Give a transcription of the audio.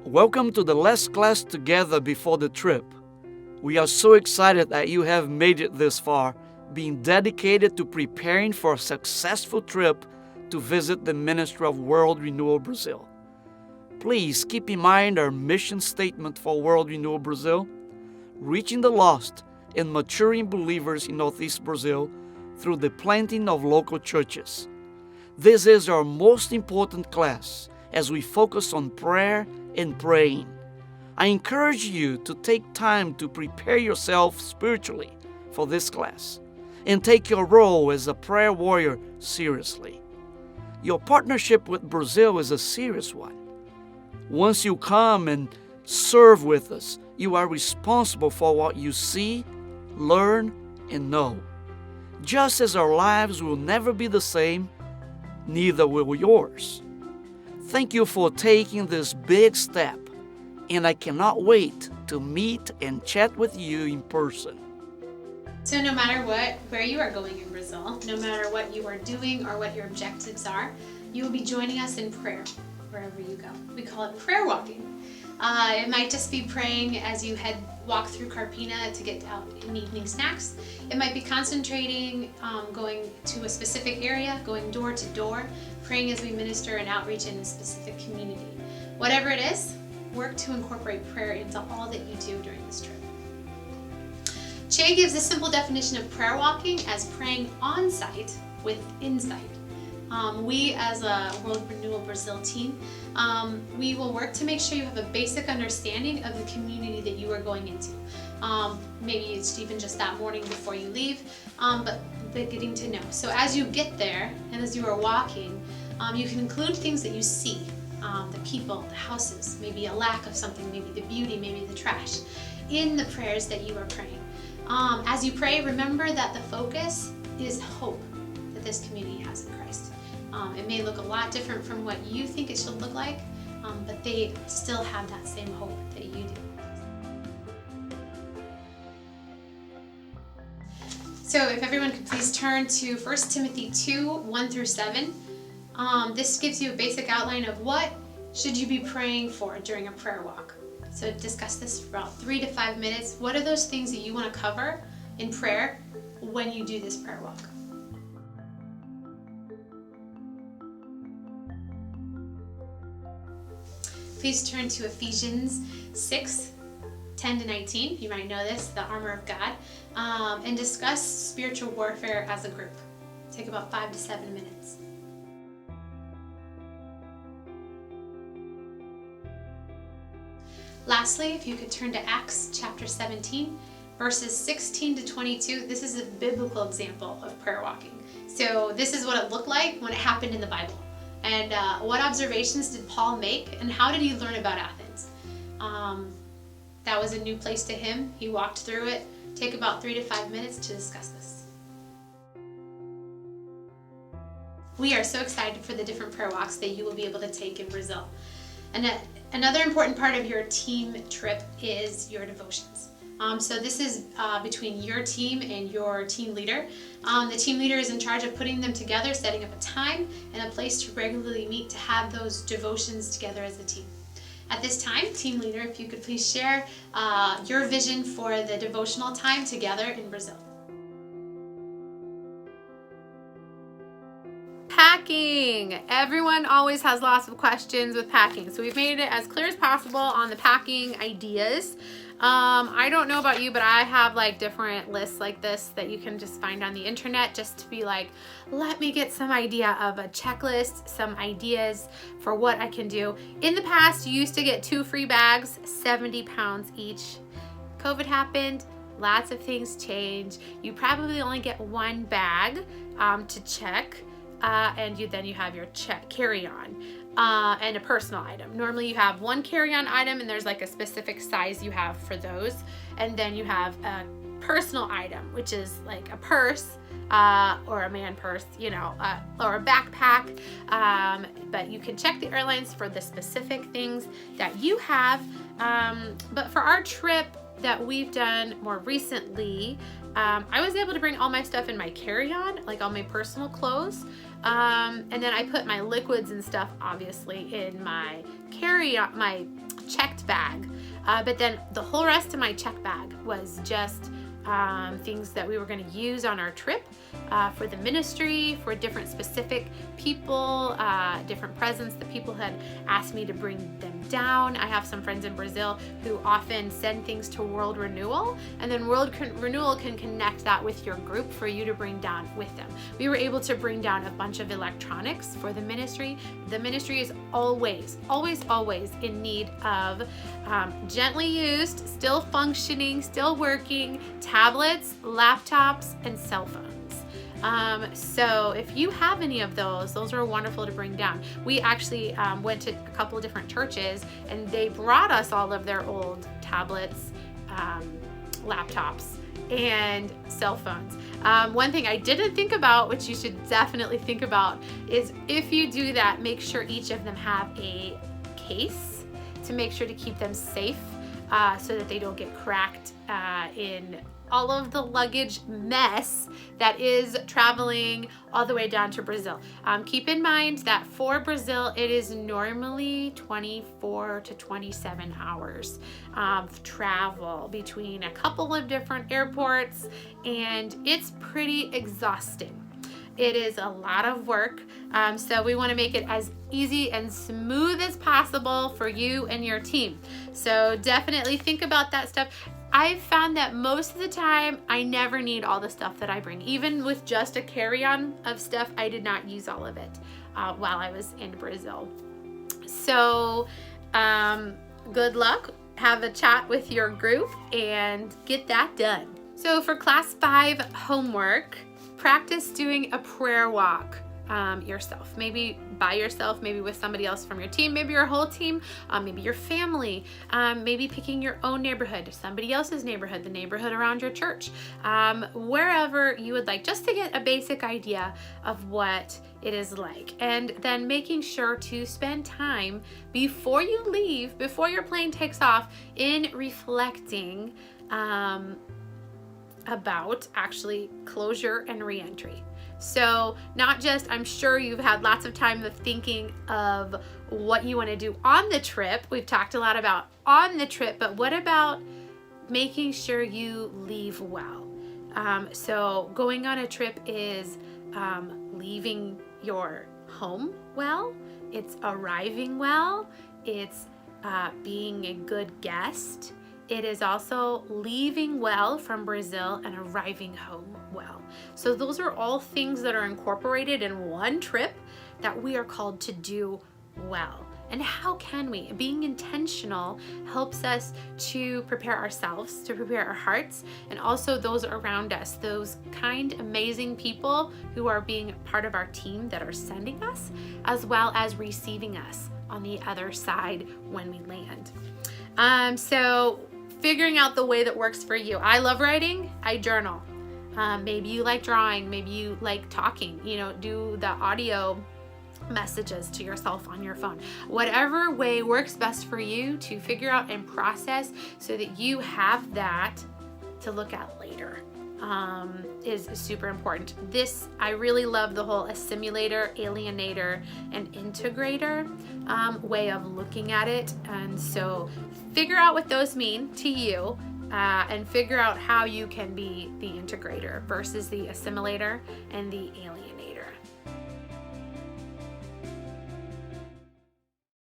Welcome to the last class together before the trip. We are so excited that you have made it this far, being dedicated to preparing for a successful trip to visit the Ministry of World Renewal Brazil. Please keep in mind our mission statement for World Renewal Brazil: reaching the lost and maturing believers in Northeast Brazil through the planting of local churches. This is our most important class as we focus on prayer and praying. I encourage you to take time to prepare yourself spiritually for this class and take your role as a prayer warrior seriously. Your partnership with Brazil is a serious one. Once you come and serve with us, you are responsible for what you see, learn, and know. Just as our lives will never be the same, neither will yours. Thank you for taking this big step, and I cannot wait to meet and chat with you in person. So no matter where you are going in Brazil, no matter what you are doing or what your objectives are, you will be joining us in prayer wherever you go. We call it prayer walking. It might just be praying as you walk through Carpina to get out in evening snacks. It might be concentrating, going to a specific area, going door to door, praying as we minister and outreach in a specific community. Whatever it is, work to incorporate prayer into all that you do during this trip. Che gives a simple definition of prayer walking as praying on site with insight. We as a World Renewal Brazil team, we will work to make sure you have a basic understanding of the community that you are going into. Maybe it's even just that morning before you leave, but getting to know. So as you get there and as you are walking, you can include things that you see, the people, the houses, maybe a lack of something, maybe the beauty, maybe the trash, in the prayers that you are praying. As you pray, remember that the focus is hope that this community has in Christ. It may look a lot different from what you think it should look like, but they still have that same hope that you do. So if everyone could please turn to 1 Timothy 2, 1 through 7. This gives you a basic outline of what should you be praying for during a prayer walk. So discuss this for about 3 to 5 minutes. What are those things that you want to cover in prayer when you do this prayer walk? Please turn to Ephesians 6, 10 to 19. You might know this, the armor of God, and discuss spiritual warfare as a group. Take about 5 to 7 minutes. Lastly, if you could turn to Acts chapter 17, verses 16 to 22. This is a biblical example of prayer walking. So this is what it looked like when it happened in the Bible. And what observations did Paul make, and how did he learn about Athens? That was a new place to him. He walked through it. Take about 3 to 5 minutes to discuss this. We are so excited for the different prayer walks that you will be able to take in Brazil. And another important part of your team trip is your devotions. So this is between your team and your team leader. The team leader is in charge of putting them together, setting up a time and a place to regularly meet to have those devotions together as a team. At this time, team leader, if you could please share your vision for the devotional time together in Brazil. Packing. Everyone always has lots of questions with packing. So we've made it as clear as possible on the packing ideas. I don't know about you, but I have like different lists like this that you can just find on the internet just to be like, let me get some idea of a checklist, some ideas for what I can do. In the past, you used to get 2 free bags, 70 pounds each. COVID happened. Lots of things change. You probably only get 1 bag to check. And then you have your carry-on and a personal item. Normally you have 1 carry-on item and there's like a specific size you have for those. And then you have a personal item, which is like a purse or a man purse, or a backpack. But you can check the airlines for the specific things that you have. But for our trip that we've done more recently, I was able to bring all my stuff in my carry-on, like all my personal clothes. And then I put my liquids and stuff, obviously, in my carry-on, my checked bag. But then the whole rest of my check bag was just things that we were going to use on our trip for the ministry, for different specific people, different presents that people had asked me to bring them down. I have some friends in Brazil who often send things to World Renewal, and then Renewal can connect that with your group for you to bring down with them. We were able to bring down a bunch of electronics for the ministry. The ministry is always in need of gently used, still functioning, still working tablets, laptops, and cell phones. So if you have any of those are wonderful to bring down. We actually went to a couple of different churches, and they brought us all of their old tablets, laptops, and cell phones. One thing I didn't think about, which you should definitely think about, is if you do that, make sure each of them have a case to make sure to keep them safe, so that they don't get cracked in all of the luggage mess that is traveling all the way down to Brazil. Keep in mind that for Brazil, it is normally 24 to 27 hours of travel between a couple of different airports, and it's pretty exhausting. It is a lot of work, so we want to make it as easy and smooth as possible for you and your team. So definitely think about that stuff. I've found that most of the time, I never need all the stuff that I bring. Even with just a carry-on of stuff, I did not use all of it while I was in Brazil. So good luck. Have a chat with your group and get that done. So for class 5 homework, practice doing a prayer walk yourself. Maybe by yourself, maybe with somebody else from your team, maybe your whole team, maybe your family, maybe picking your own neighborhood, somebody else's neighborhood, the neighborhood around your church, wherever you would like, just to get a basic idea of what it is like. And then making sure to spend time before you leave, before your plane takes off, in reflecting about actually closure and re-entry. So not just, I'm sure you've had lots of time of thinking of what you want to do on the trip. We've talked a lot about on the trip, but what about making sure you leave well? So going on a trip is leaving your home well, it's arriving well, it's being a good guest. It is also leaving well from Brazil and arriving home well. So those are all things that are incorporated in one trip that we are called to do well. And how can we? Being intentional helps us to prepare ourselves, to prepare our hearts, and also those around us, those kind, amazing people who are being part of our team that are sending us, as well as receiving us on the other side when we land. So figuring out the way that works for you. I love writing, I journal. Maybe you like drawing, maybe you like talking, do the audio messages to yourself on your phone. Whatever way works best for you to figure out and process so that you have that to look at later is super important. I really love the whole assimilator, alienator, and integrator way of looking at it. And so figure out what those mean to you and figure out how you can be the integrator versus the assimilator and the alienator.